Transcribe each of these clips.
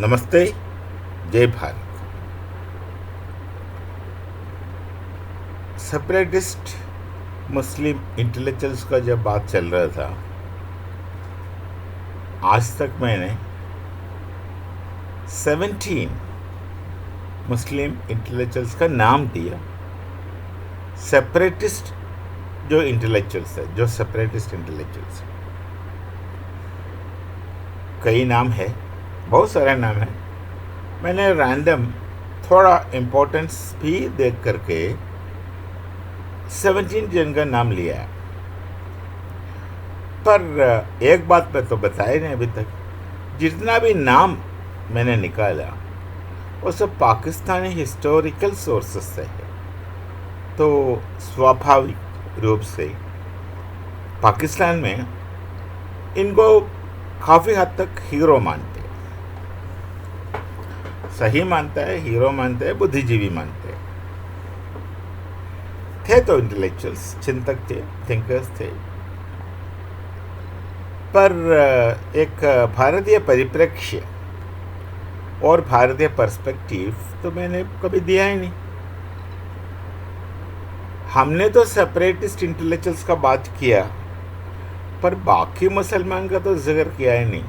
नमस्ते। जय भारत। सेपरेटिस्ट मुस्लिम इंटेलेक्चुअल्स का जब बात चल रहा था, आज तक मैंने 17 मुस्लिम इंटेलेक्चुअल्स का नाम दिया। सेपरेटिस्ट जो इंटेलेक्चुअल्स है, जो सेपरेटिस्ट इंटेलेक्चुअल्स, कई नाम है, बहुत सारे नाम है। मैंने रैंडम थोड़ा इम्पोर्टेंस भी देख करके 17 जन का नाम लिया है। पर एक बात मैं तो बताया नहीं अभी तक, जितना भी नाम मैंने निकाला वो सब पाकिस्तानी हिस्टोरिकल सोर्सेस से है। तो स्वाभाविक रूप से पाकिस्तान में इनको काफ़ी हद तक हीरो मानते हैं। सही मानता है, हीरो मानते हैं, बुद्धिजीवी मानते हैं। थे तो इंटेलेक्चुअल्स, चिंतक थे, थिंकर्स थे। पर एक भारतीय परिप्रेक्ष्य और भारतीय पर्सपेक्टिव तो मैंने कभी दिया ही नहीं। हमने तो सेपरेटिस्ट इंटेलेक्चुअल्स का बात किया, पर बाकी मुसलमान का तो जिक्र किया ही नहीं।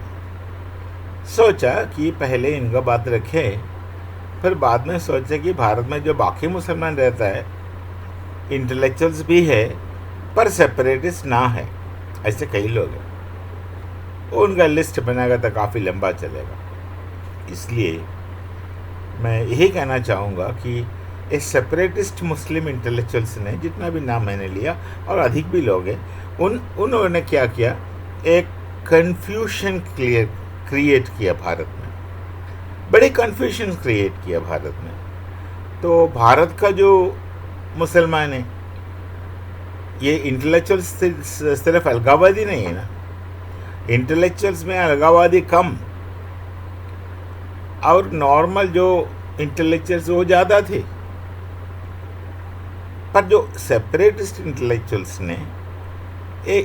सोचा कि पहले इनका बात रखें, फिर बाद में सोचा कि भारत में जो बाकी मुसलमान रहता है, इंटेलेक्चुअल्स भी है पर सेपरेटिस्ट ना है, ऐसे कई लोग हैं। उनका लिस्ट बनाएगा तो काफ़ी लंबा चलेगा। इसलिए मैं यही कहना चाहूँगा कि इस सेपरेटिस्ट मुस्लिम इंटेलेक्चुअल्स ने, जितना भी नाम मैंने लिया और अधिक भी लोग हैं, उन्होंने क्या किया, एक कन्फ्यूशन क्रिएट किया भारत में। बड़े कन्फ्यूशन क्रिएट किया भारत में। तो भारत का जो मुसलमान है, ये इंटेलेक्चुअल्स सिर्फ अलगाववादी नहीं है ना। इंटेलेक्चुअल्स में अलगाववादी कम और नॉर्मल जो इंटेलेक्चुअल्स वो ज़्यादा थे। पर जो सेपरेटिस्ट इंटेलेक्चुअल्स ने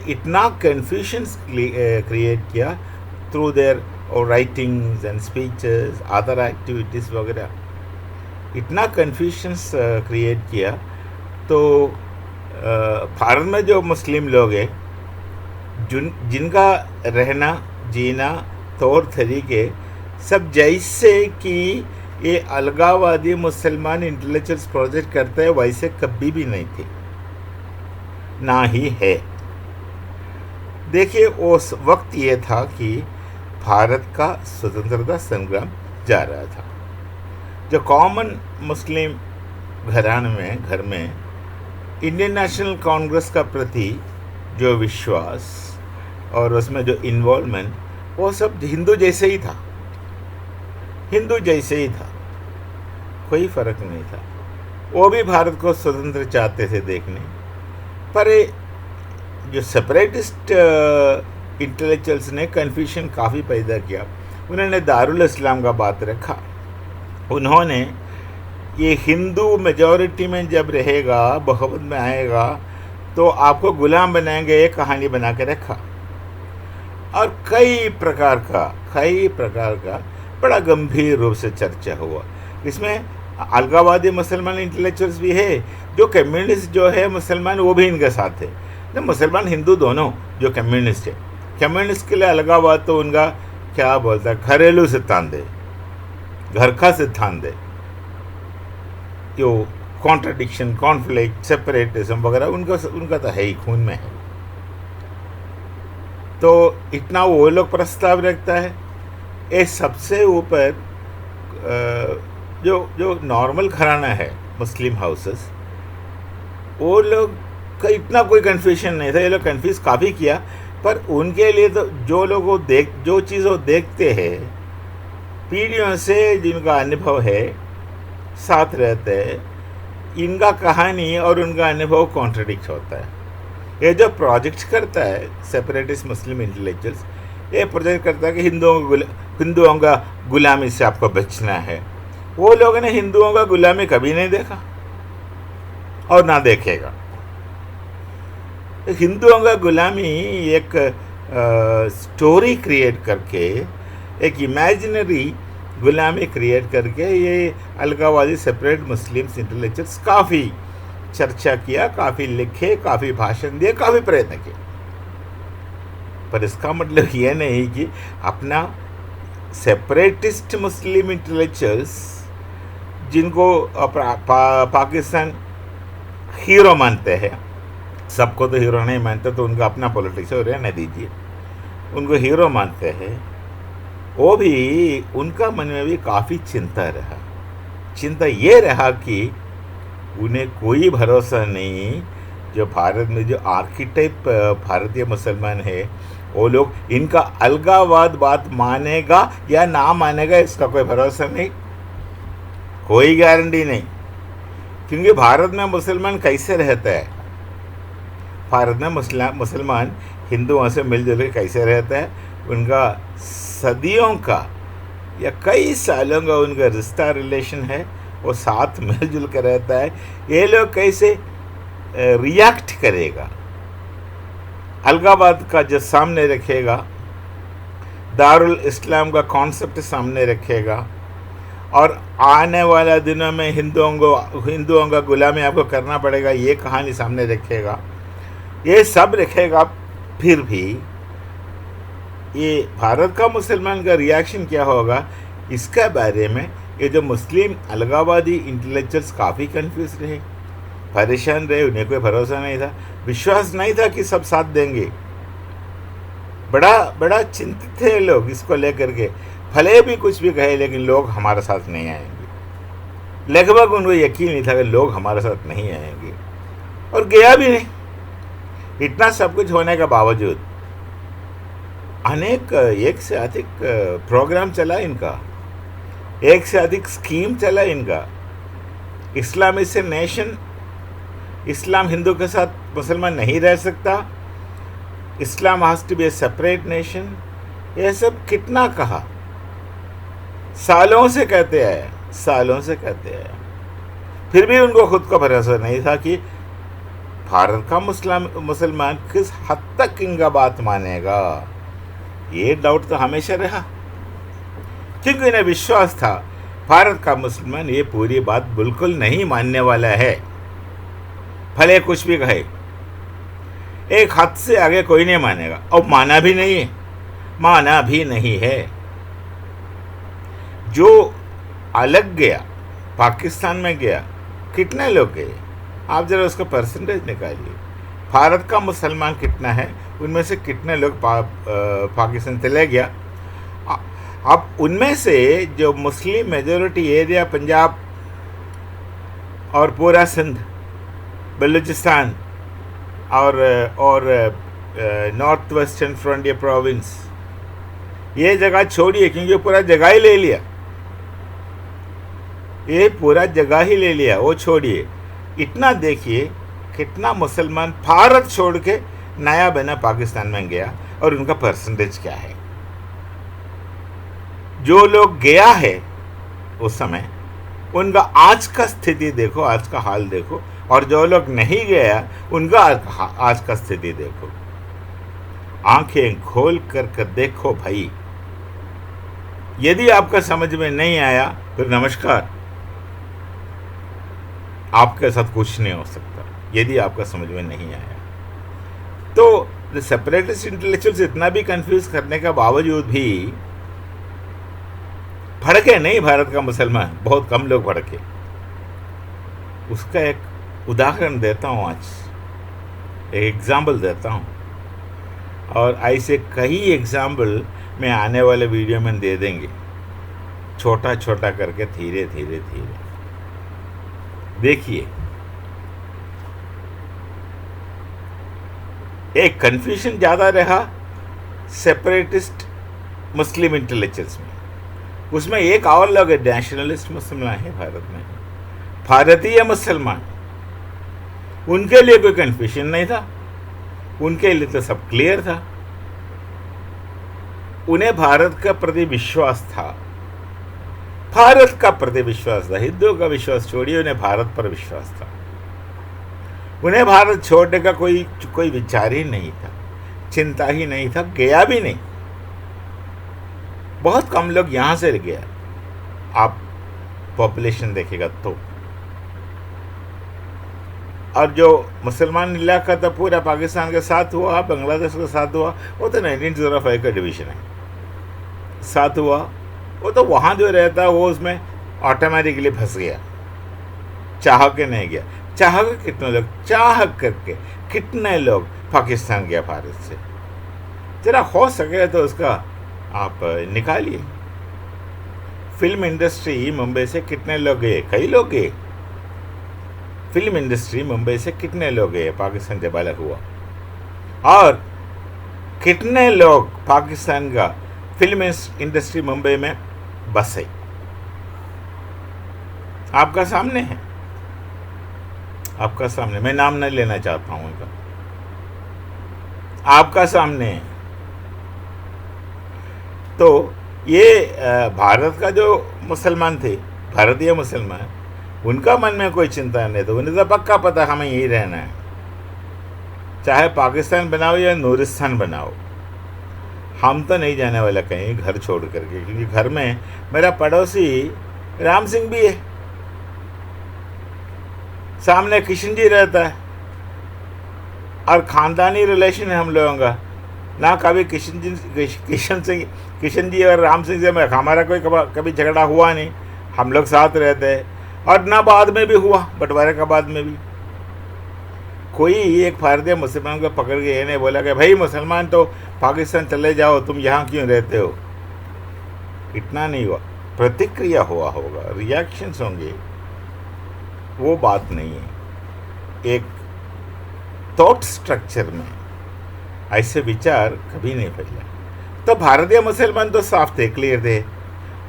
इतना कन्फ्यूशन क्रिएट किया through their writings and speeches, other activities वगैरह, इतना कन्फ्यूशंस क्रिएट किया। तो भारत में जो मुस्लिम लोग हैं, जिनका रहना जीना तौर तरीके सब जैसे कि ये अलगाववादी मुसलमान इंटेलेक्चुअल्स प्रोजेक्ट करते हैं, वैसे कभी भी नहीं थे, ना ही है। देखिए, उस वक्त ये था कि भारत का स्वतंत्रता संग्राम जा रहा था। जो कॉमन मुस्लिम घर में इंडियन नेशनल कांग्रेस का प्रति जो विश्वास और उसमें जो इन्वॉल्वमेंट, वो सब हिंदू जैसे ही था, हिंदू जैसे ही था, कोई फर्क नहीं था। वो भी भारत को स्वतंत्र चाहते थे देखने। पर जो सेपरेटिस्ट इंटेलेक्चुअल्स ने कन्फ्यूजन काफ़ी पैदा किया। उन्होंने दारुल इस्लाम का बात रखा। उन्होंने ये हिंदू मेजॉरिटी में जब रहेगा, बहुमत में आएगा, तो आपको गुलाम बनाएंगे, एक कहानी बना के रखा। और कई प्रकार का बड़ा गंभीर रूप से चर्चा हुआ। इसमें अलगाववादी मुसलमान इंटेलेक्चुअल्स भी है, जो कम्युनिस्ट जो है मुसलमान, वो भी इनके साथ है। तो मुसलमान हिंदू दोनों जो कम्युनिस्ट है, कम्युनिस्ट के लिए अलगाववाद तो उनका क्या बोलता है, घरेलू सिद्धांत है, घर का सिद्धांत है। यो कॉन्ट्रडिक्शन, कॉन्फ्लिक्ट, सेपरेटिज्म वगैरह उनका तो है ही, खून में है। तो इतना वो लोग प्रस्ताव रखता है। ये सबसे ऊपर जो नॉर्मल घराना है, मुस्लिम हाउसेस, वो लोग का इतना कोई कन्फ्यूजन नहीं था। ये लोग कन्फ्यूज़ काफ़ी किया, पर उनके लिए तो जो चीज़ वो देखते हैं, पीढ़ियों से जिनका अनुभव है, साथ रहते हैं, इनका कहानी और उनका अनुभव कॉन्ट्रडिक्ट होता है। ये जो प्रोजेक्ट करता है सेपरेटिस्ट मुस्लिम इंटेलेक्चुअल्स, ये प्रोजेक्ट करता है कि हिंदुओं का गुलामी से आपको बचना है। वो लोगों ने हिंदुओं का गुलामी कभी नहीं देखा और ना देखेगा। हिंदुओं का गुलामी एक स्टोरी क्रिएट करके, एक इमेजिनरी गुलामी क्रिएट करके ये अलगावादी सेपरेट मुस्लिम्स इंटेलेक्चुअल्स काफ़ी चर्चा किया, काफ़ी लिखे, काफ़ी भाषण दिए, काफ़ी प्रयत्न किए, पर इसका मतलब ये नहीं कि अपना सेपरेटिस्ट मुस्लिम इंटेलेक्चुअल्स जिनको पाकिस्तान हीरो मानते हैं, सबको तो हीरो नहीं मानते, तो उनका अपना पॉलिटिक्स है, रहने दीजिए, उनको हीरो मानते हैं, वो भी उनका मन में भी काफ़ी चिंता रहा। चिंता ये रहा कि उन्हें कोई भरोसा नहीं, जो भारत में जो आर्किटाइप भारतीय मुसलमान है, वो लोग इनका अलगावाद बात मानेगा या ना मानेगा, इसका कोई भरोसा नहीं, कोई गारंटी नहीं। क्योंकि भारत में मुसलमान कैसे रहता है, भारत में मुसलमान हिंदुओं से मिलजुल के कैसे रहता है, उनका सदियों का या कई सालों का उनका रिश्ता रिलेशन है, वो साथ मिलजुल कर रहता है। ये लोग कैसे रिएक्ट करेगा, अलगावाद का जो सामने रखेगा, दारुल इस्लाम का कॉन्सेप्ट सामने रखेगा, और आने वाला दिनों में हिंदुओं का गुलामी आपको करना पड़ेगा, ये कहानी सामने रखेगा, ये सब रखेगा, फिर भी ये भारत का मुसलमान का रिएक्शन क्या होगा, इसके बारे में ये जो मुस्लिम अलगावादी इंटेलेक्चुअल्स काफ़ी कंफ्यूज रहे, परेशान रहे, उन्हें कोई भरोसा नहीं था, विश्वास नहीं था कि सब साथ देंगे, बड़ा चिंतित थे लोग इसको लेकर के, भले भी कुछ भी कहे लेकिन लोग हमारे साथ नहीं आएंगे, लगभग उनको यकीन नहीं था कि लोग हमारे साथ नहीं आएंगे, और गया भी नहीं। इतना सब कुछ होने के बावजूद अनेक एक से अधिक प्रोग्राम चला इनका, एक से अधिक स्कीम चला इनका। Islam is a nation, Islam Hindu के साथ मुसलमान नहीं रह सकता, Islam has to be a separate nation, यह सब कितना कहा, सालों से कहते आए, फिर भी उनको खुद को भरोसा नहीं था कि भारत का मुसलमान किस हद तक इनका बात मानेगा। ये डाउट तो हमेशा रहा, क्योंकि इन्हें विश्वास था भारत का मुसलमान ये पूरी बात बिल्कुल नहीं मानने वाला है, भले कुछ भी कहे, एक हद से आगे कोई नहीं मानेगा, और माना भी नहीं है। जो अलग गया, पाकिस्तान में गया, कितने लोग गए, आप जरा उसका परसेंटेज निकालिए, भारत का मुसलमान कितना है, उनमें से कितने लोग पाकिस्तान चले गया। अब उनमें से जो मुस्लिम मेजॉरिटी एरिया पंजाब और पूरा सिंध, बलूचिस्तान और नॉर्थ वेस्टर्न फ्रंटियर प्रोविंस, ये जगह छोड़िए, क्योंकि पूरा जगह ही ले लिया, वो छोड़िए, इतना देखिए कितना मुसलमान भारत छोड़ के नया बना पाकिस्तान में गया, और उनका परसेंटेज क्या है। जो लोग गया है उस समय, उनका आज का स्थिति देखो, आज का हाल देखो, और जो लोग नहीं गया उनका आज का स्थिति देखो। आंखें खोल कर देखो भाई। यदि आपका समझ में नहीं आया तो नमस्कार, आपके साथ कुछ नहीं हो सकता। यदि आपका समझ में नहीं आया तो सेपरेटिस्ट इंटेलेक्चुअल्स इतना भी कंफ्यूज करने के बावजूद भी भड़के नहीं भारत का मुसलमान, बहुत कम लोग भड़के। उसका एक उदाहरण देता हूँ, आज एक एग्जाम्पल देता हूँ, और ऐसे कई एग्जाम्पल मैं आने वाले वीडियो में दे देंगे, छोटा छोटा करके, धीरे धीरे धीरे। देखिए, एक कन्फ्यूजन ज़्यादा रहा सेपरेटिस्ट मुस्लिम इंटेलेक्चुअल्स में, उसमें एक और लोग नेशनलिस्ट मुसलमान है भारत में, भारतीय मुसलमान, उनके लिए कोई कन्फ्यूजन नहीं था, उनके लिए तो सब क्लियर था। उन्हें भारत का प्रति विश्वास था, भारत का प्रति विश्वास था, हिंदुओं का विश्वास छोड़िए, उन्हें भारत पर विश्वास था। उन्हें भारत छोड़ने का कोई विचार ही नहीं था, चिंता ही नहीं था, गया भी नहीं। बहुत कम लोग यहाँ से गया, आप पॉपुलेशन देखेगा तो। और जो मुसलमान इलाका था पूरा पाकिस्तान के साथ हुआ, बांग्लादेश के साथ हुआ, वो तो 1905 का डिवीज़न है, साथ हुआ। वो तो वहाँ जो रहता है वो उसमें ऑटोमेटिकली फंस गया, चाह के नहीं गया। चाह के कितने लोग, चाह करके कितने लोग पाकिस्तान गया भारत से, जरा हो सके तो उसका आप निकालिए। फिल्म इंडस्ट्री मुंबई से कितने लोग गए, कई लोग गए। फिल्म इंडस्ट्री मुंबई से कितने लोग गए पाकिस्तान जब अलग हुआ, और कितने लोग पाकिस्तान का फिल्म इंडस्ट्री मुंबई में बसे, आपका सामने है, आपका सामने। मैं नाम नहीं लेना चाहता हूं उनका, आपका सामने है। तो ये भारत का जो मुसलमान थे, भारतीय मुसलमान, उनका मन में कोई चिंता नहीं, तो उन्हें तो पक्का पता हमें यही रहना है, चाहे पाकिस्तान बनाओ या नूरिस्तान बनाओ, हम तो नहीं जाने वाला कहीं घर छोड़ करके। क्योंकि घर में मेरा पड़ोसी राम सिंह भी है, सामने किशन जी रहता है, और ख़ानदानी रिलेशन है हम लोगों का। ना कभी किशन जी और राम सिंह से हमारा कोई कभी झगड़ा हुआ नहीं, हम लोग साथ रहते हैं, और ना बाद में भी हुआ, बंटवारे का बाद में भी कोई एक भारतीय मुसलमान को पकड़ के ये नहीं बोला कि भाई मुसलमान तो पाकिस्तान चले जाओ, तुम यहाँ क्यों रहते हो। इतना नहीं हुआ, प्रतिक्रिया हुआ होगा, रिएक्शंस होंगे, वो बात नहीं है। एक थॉट स्ट्रक्चर में ऐसे विचार कभी नहीं फैला। तो भारतीय मुसलमान तो साफ थे, क्लियर थे,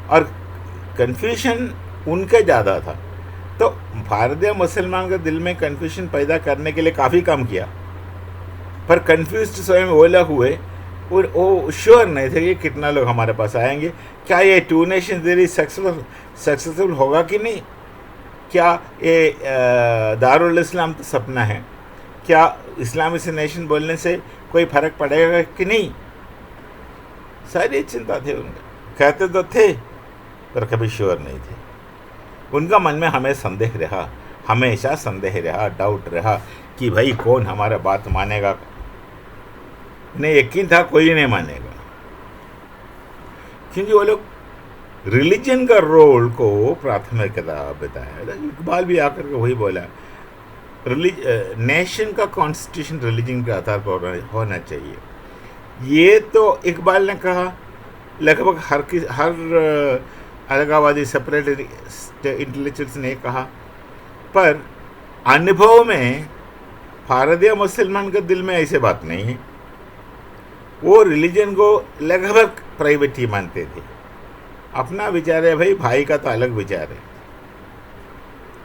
और कन्फ्यूजन उनके ज़्यादा था। तो भारतीय मुसलमान के दिल में कन्फ्यूजन पैदा करने के लिए काफ़ी काम किया, पर कन्फ्यूज स्वयं वो लोग हुए, और वो श्योर नहीं थे कि कितना लोग हमारे पास आएंगे, क्या ये टू नेशन थ्योरी सक्सेसफुल होगा कि नहीं, क्या ये दारुल इस्लाम तो सपना है, क्या इस्लामिक नेशन बोलने से कोई फर्क पड़ेगा कि नहीं। सारी चिंता थे उनका, कहते तो थे पर कभी श्योर नहीं थे। उनका मन में हमें संदेह रहा, हमेशा संदेह रहा, डाउट रहा कि भाई कौन हमारा बात मानेगा। उन्हें यकीन था कोई नहीं मानेगा, क्योंकि वो लोग रिलीजन का रोल को प्राथमिकता बताया। इकबाल भी आकर के वही बोला, नेशन का कॉन्स्टिट्यूशन रिलीजन के आधार पर होना चाहिए। ये तो इकबाल ने कहा, लगभग हर अलगावादी सेपरेट इंटेलेक्चुअल्स ने कहा, पर अनुभव में भारतीय मुसलमान के दिल में ऐसे बात नहीं है। वो रिलीजन को लगभग प्राइवेट ही मानते थे, अपना विचार है भाई, भाई का तो अलग विचार है,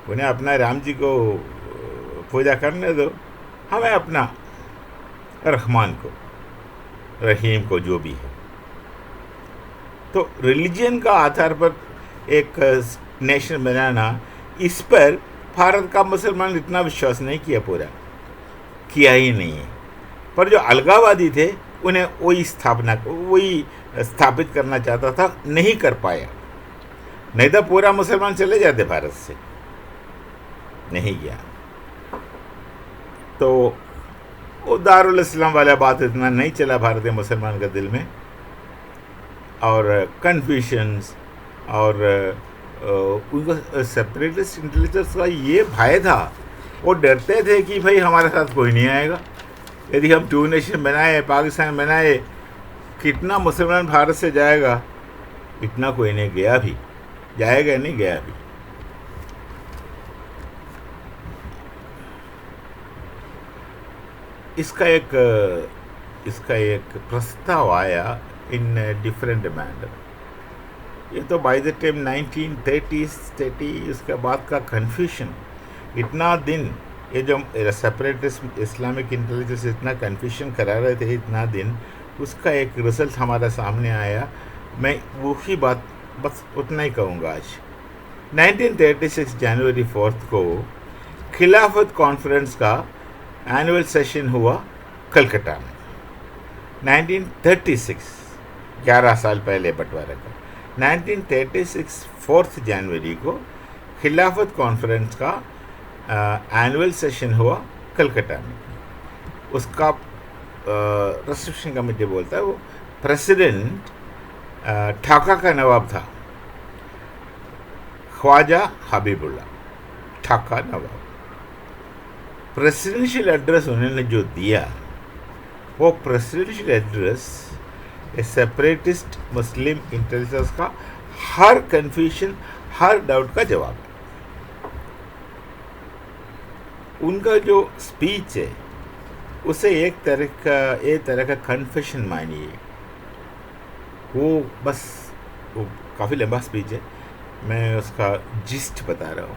उन्हें अपना राम जी को पूजा करने दो, हमें अपना रहमान को, रहीम को, जो भी है। तो रिलीजन का आधार पर एक नेशन बनाना, इस पर भारत का मुसलमान इतना विश्वास नहीं किया, पूरा किया ही नहीं है। पर जो अलगावादी थे उन्हें वही स्थापित करना चाहता था, नहीं कर पाया, नहीं तो पूरा मुसलमान चले जाते भारत से, नहीं गया। तो वो दारुल इस्लाम वाला बात इतना नहीं चला भारतीय मुसलमान के दिल में, और कन्फ्यूशंस और उनका सेपरेटिस्ट इंटेलिजेंस का ये भय था, वो डरते थे कि भाई हमारे साथ कोई नहीं आएगा, यदि हम टू नेशन बनाए, पाकिस्तान बनाए, कितना मुसलमान भारत से जाएगा, इतना कोई नहीं गया भी, जाएगा नहीं, गया भी। इसका एक प्रस्ताव आया इन डिफरेंट मैनर। ये तो बाय द टाइम 1930 उसके बाद का कन्फ्यूजन, इतना दिन ये जो सेपरेटिस्ट इस्लामिक इंटेलिजेंस इतना कन्फ्यूजन करा रहे थे इतना दिन, उसका एक रिजल्ट हमारा सामने आया। मैं वही बात बस उतना ही कहूँगा आज। 1936 जनवरी 4 को खिलाफत कॉन्फ्रेंस का एनुअल सेशन हुआ कलकत्ता में। 1936, 11 साल पहले बंटवारे का। 1936 4 जनवरी को खिलाफत कॉन्फ्रेंस का एनुअल सेशन हुआ कलकत्ता में। उसका रिसेप्शन कमेटी बोलता है, वो प्रेसिडेंट ढाका का नवाब था, ख्वाजा हबीबुल्ला, ढाका नवाब। प्रेसिडेंशियल एड्रेस उन्होंने जो दिया, वो प्रेसिडेंशियल एड्रेस सेपरेटिस्ट मुस्लिम इंटेलिजेंस का हर कन्फ्यूजन, हर डाउट का जवाब है। उनका जो स्पीच है उसे एक तरह का कन्फेशन मानिए। वो बस वो काफ़ी लंबा स्पीच है, मैं उसका जिस्ट बता रहा हूँ।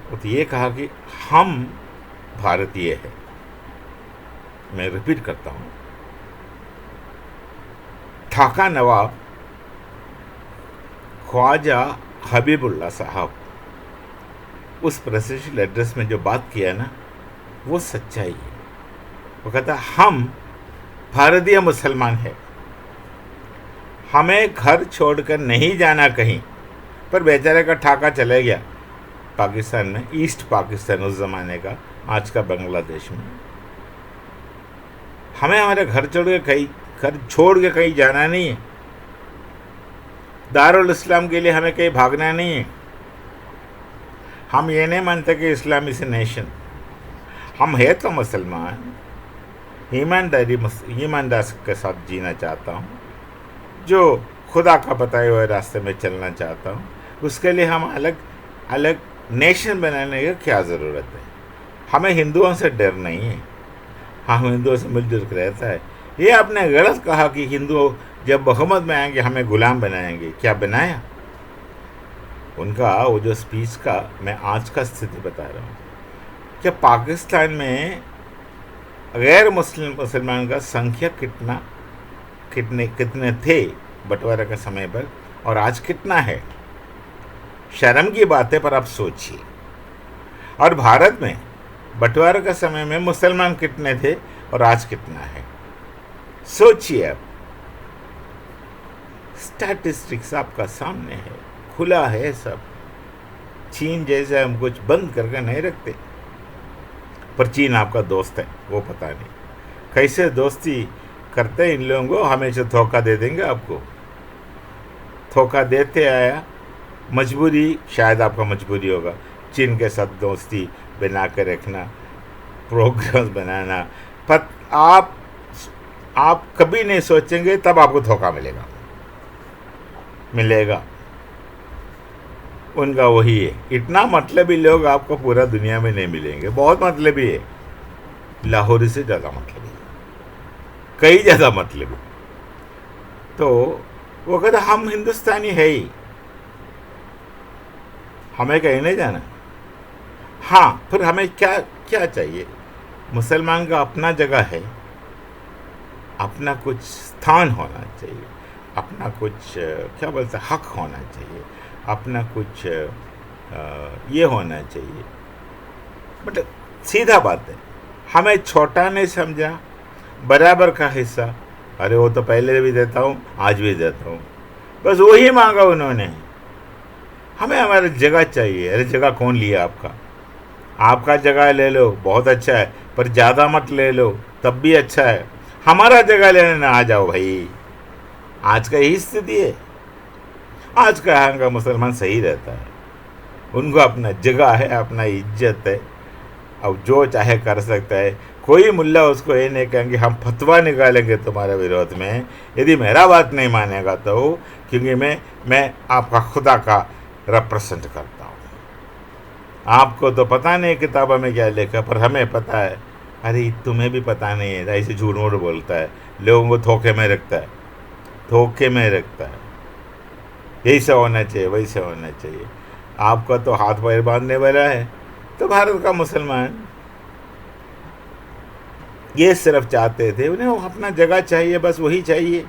वो तो ये कहा कि हम भारतीय हैं। मैं रिपीट करता हूँ, ढाका नवाब ख्वाजा हबीबुल्ला साहब उस प्रेसिडेंशियल एड्रेस में जो बात किया ना, वो सच्चाई है। वो कहता हम भारतीय मुसलमान हैं, हमें घर छोड़कर नहीं जाना कहीं। पर बेचारे का ढाका चले गया पाकिस्तान में, ईस्ट पाकिस्तान उस ज़माने का, आज का बांग्लादेश में। हमें हमारे घर छोड़ के कहीं जाना नहीं है। दारुल इस्लाम के लिए हमें कहीं भागना नहीं है। हम ये नहीं मानते कि इस्लाम इज ए नेशन। हम है तो मुसलमान, ईमानदार के साथ जीना चाहता हूँ, जो खुदा का बताए हुए रास्ते में चलना चाहता हूँ। उसके लिए हम अलग अलग नेशन बनाने की क्या ज़रूरत है? हमें हिंदुओं से डर नहीं है, हम हिंदुओं से मिलजुल कर रहता है। ये आपने गलत कहा कि हिंदू जब बहुमत में आएंगे हमें गुलाम बनाएंगे। क्या बनाया? उनका वो जो स्पीच का मैं आज का स्थिति बता रहा हूँ कि पाकिस्तान में गैर मुसलमान का संख्या कितने थे बंटवारे के समय पर, और आज कितना है। शर्म की बात है, पर आप सोचिए। और भारत में बंटवारे के समय में मुसलमान कितने थे और आज कितना है, सोचिए आप। स्टैटिस्टिक्स आपका सामने है, खुला है सब। चीन जैसे हम कुछ बंद करके नहीं रखते, पर चीन आपका दोस्त है, वो पता नहीं कैसे दोस्ती करते इन लोगों को। हमेशा धोखा दे देंगे आपको, धोखा देते आया। मजबूरी, शायद आपका मजबूरी होगा चीन के साथ दोस्ती बना कर रखना, प्रोग्राम्स बनाना, पर आप कभी नहीं सोचेंगे, तब आपको धोखा मिलेगा। उनका वही है। इतना मतलबी लोग आपको पूरा दुनिया में नहीं मिलेंगे। बहुत मतलबी है, लाहौरी से ज़्यादा मतलबी, कई ज़्यादा मतलबी। तो वो कहता हम हिंदुस्तानी है ही, हमें कहीं नहीं जाना। हाँ, फिर हमें क्या चाहिए? मुसलमान का अपना जगह है, अपना कुछ स्थान होना चाहिए, अपना कुछ क्या बोलते हक होना चाहिए, अपना कुछ ये होना चाहिए। मतलब सीधा बात है। हमें छोटा नहीं समझा, बराबर का हिस्सा। अरे वो तो पहले भी देता हूँ, आज भी देता हूँ, बस वही मांगा उन्होंने। हमें हमारी जगह चाहिए। अरे जगह कौन लिया आपका? आपका जगह ले लो, बहुत अच्छा है, पर ज़्यादा मत ले लो, तब भी अच्छा है। हमारा जगह लेने ना आ जाओ भाई। आज का यही स्थिति है। आज का यहाँ का मुसलमान सही रहता है, उनको अपना जगह है, अपना इज्जत है, अब जो चाहे कर सकता है। कोई मुल्ला उसको ये नहीं कहेंगे हम फतवा निकालेंगे तुम्हारे विरोध में यदि मेरा बात नहीं मानेगा तो, क्योंकि मैं आपका खुदा का रिप्रेजेंट करता हूँ। आपको तो पता नहीं किताबों में क्या लिखा, पर हमें पता है। अरे तुम्हें भी पता नहीं है, ऐसे झूठ मूठ बोलता है, लोगों को धोखे में रखता है। यही से होना चाहिए, वैसे होना चाहिए। आपका तो हाथ पैर बांधने वाला है। तो भारत का मुसलमान ये सिर्फ चाहते थे, उन्हें अपना जगह चाहिए, बस वही चाहिए।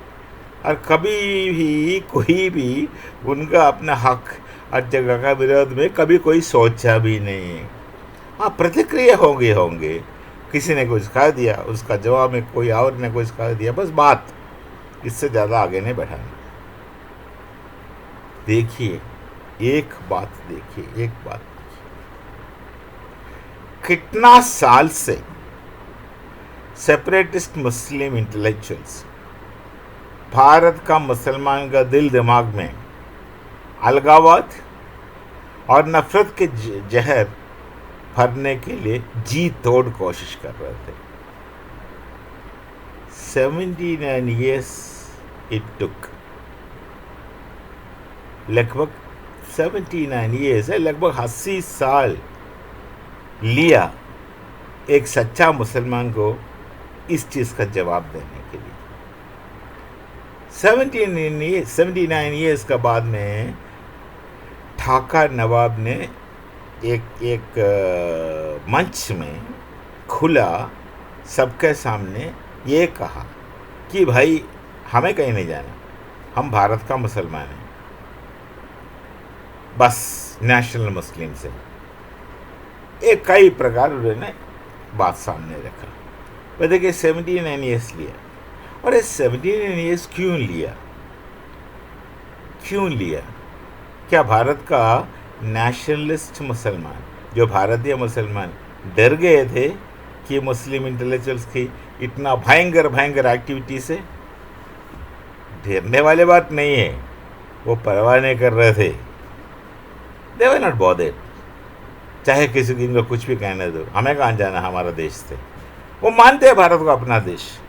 और कभी भी कोई भी उनका अपना हक और जगह का विरोध में कभी कोई सोचा भी नहीं। हाँ, प्रतिक्रिया होंगे। किसी ने कुछ कह दिया, उसका जवाब में कोई और ने कुछ कह दिया, बस बात, इससे ज़्यादा आगे नहीं बढ़ाना। देखिए, एक बात देखिए, कितना साल से सेपरेटिस्ट मुस्लिम इंटेलेक्चुअल्स भारत का मुसलमान का दिल दिमाग में अलगाववाद और नफरत के जहर भरने के लिए जी तोड़ कोशिश कर रहे थे। 79 years it took, लगभग 79 years है, लगभग 80 साल लिया एक सच्चा मुसलमान को इस चीज़ का जवाब देने के लिए। 79 years का बाद में ढाका नवाब ने एक मंच में खुला सबके सामने ये कहा कि भाई हमें कहीं नहीं जाना, हम भारत का मुसलमान हैं, बस नेशनल मुस्लिम से। एक कई प्रकार उन्होंने बात सामने रखा। वह देखिए 79 years लिया, और ये 79 years क्यों लिया? क्या भारत का नेशनलिस्ट मुसलमान, जो भारतीय मुसलमान डर गए थे कि मुस्लिम इंटेलेक्चुअल्स की इतना भयंकर एक्टिविटी से? डरने वाली बात नहीं है, वो परवाह नहीं कर रहे थे। दे वर नॉट बॉदर्ड, चाहे किसी को इनको कुछ भी कहने दो, हमें कहाँ जाना हमारा देश से। वो मानते हैं भारत को अपना देश।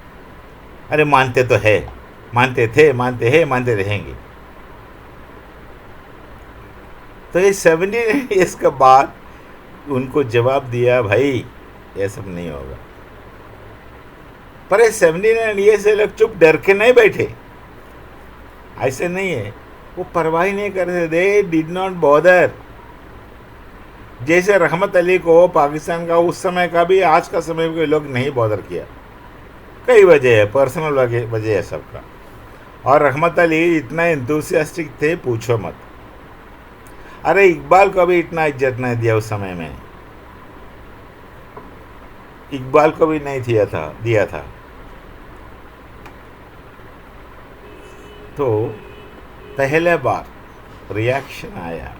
अरे मानते तो है, मानते थे, मानते हैं, मानते रहेंगे। तो ये 79 years के बाद उनको जवाब दिया, भाई ये सब नहीं होगा। पर ये 79 years से लोग चुप डर के नहीं बैठे, ऐसे नहीं है, वो परवाह ही नहीं कर रहे। They did not bother. जैसे रहमत अली को पाकिस्तान का उस समय का भी आज का समय के लोग नहीं बॉदर किया। कई वजह है, पर्सनल वजह है सबका। और रहमत अली इतना एंथुसियास्टिक थे, पूछो मत। अरे इकबाल को भी इतना इज्जत नहीं दिया उस समय में, इकबाल को भी नहीं दिया था। तो पहले बार रिएक्शन आया,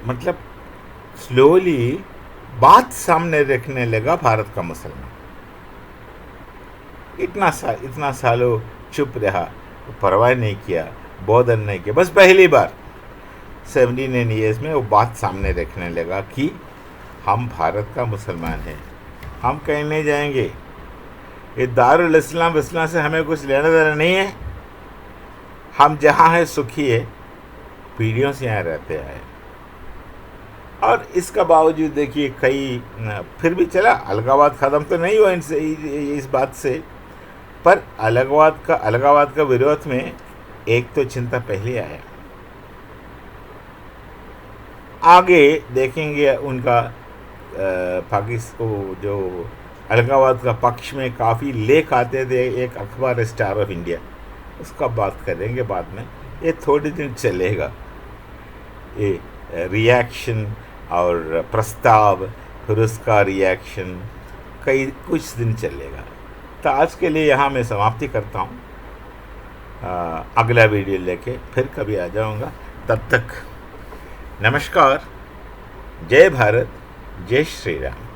मतलब स्लोली बात सामने रखने लगा भारत का मुसलमान। इतना सालों चुप रहा, परवाह नहीं किया, बॉदर नहीं किया। बस पहली बार 79 years में वो बात सामने रखने लगा कि हम भारत का मुसलमान हैं, हम कहीं नहीं जाएंगे, ये दारुल इस्लाम से हमें कुछ लेना देना नहीं है, हम जहाँ हैं सुखी है, पीढ़ियों से यहाँ रहते हैं। और इसका बावजूद देखिए कई फिर भी चला, अलगावाद ख़त्म तो नहीं हुआ इनसे, इस बात से। पर अलगावाद का विरोध में एक तो चिंता पहले आया। आगे देखेंगे उनका पाकिस्तान जो अलगावाद का पक्ष में काफ़ी लेख आते थे, एक अखबार स्टार ऑफ इंडिया, उसका बात करेंगे बाद में। ये थोड़े दिन चलेगा, ये रिएक्शन और प्रस्ताव, फिर उसका रिएक्शन कुछ दिन चलेगा। तो आज के लिए यहाँ मैं समाप्ति करता हूँ। अगला वीडियो लेके फिर कभी आ जाऊँगा। तब तक नमस्कार, जय भारत, जय श्री राम।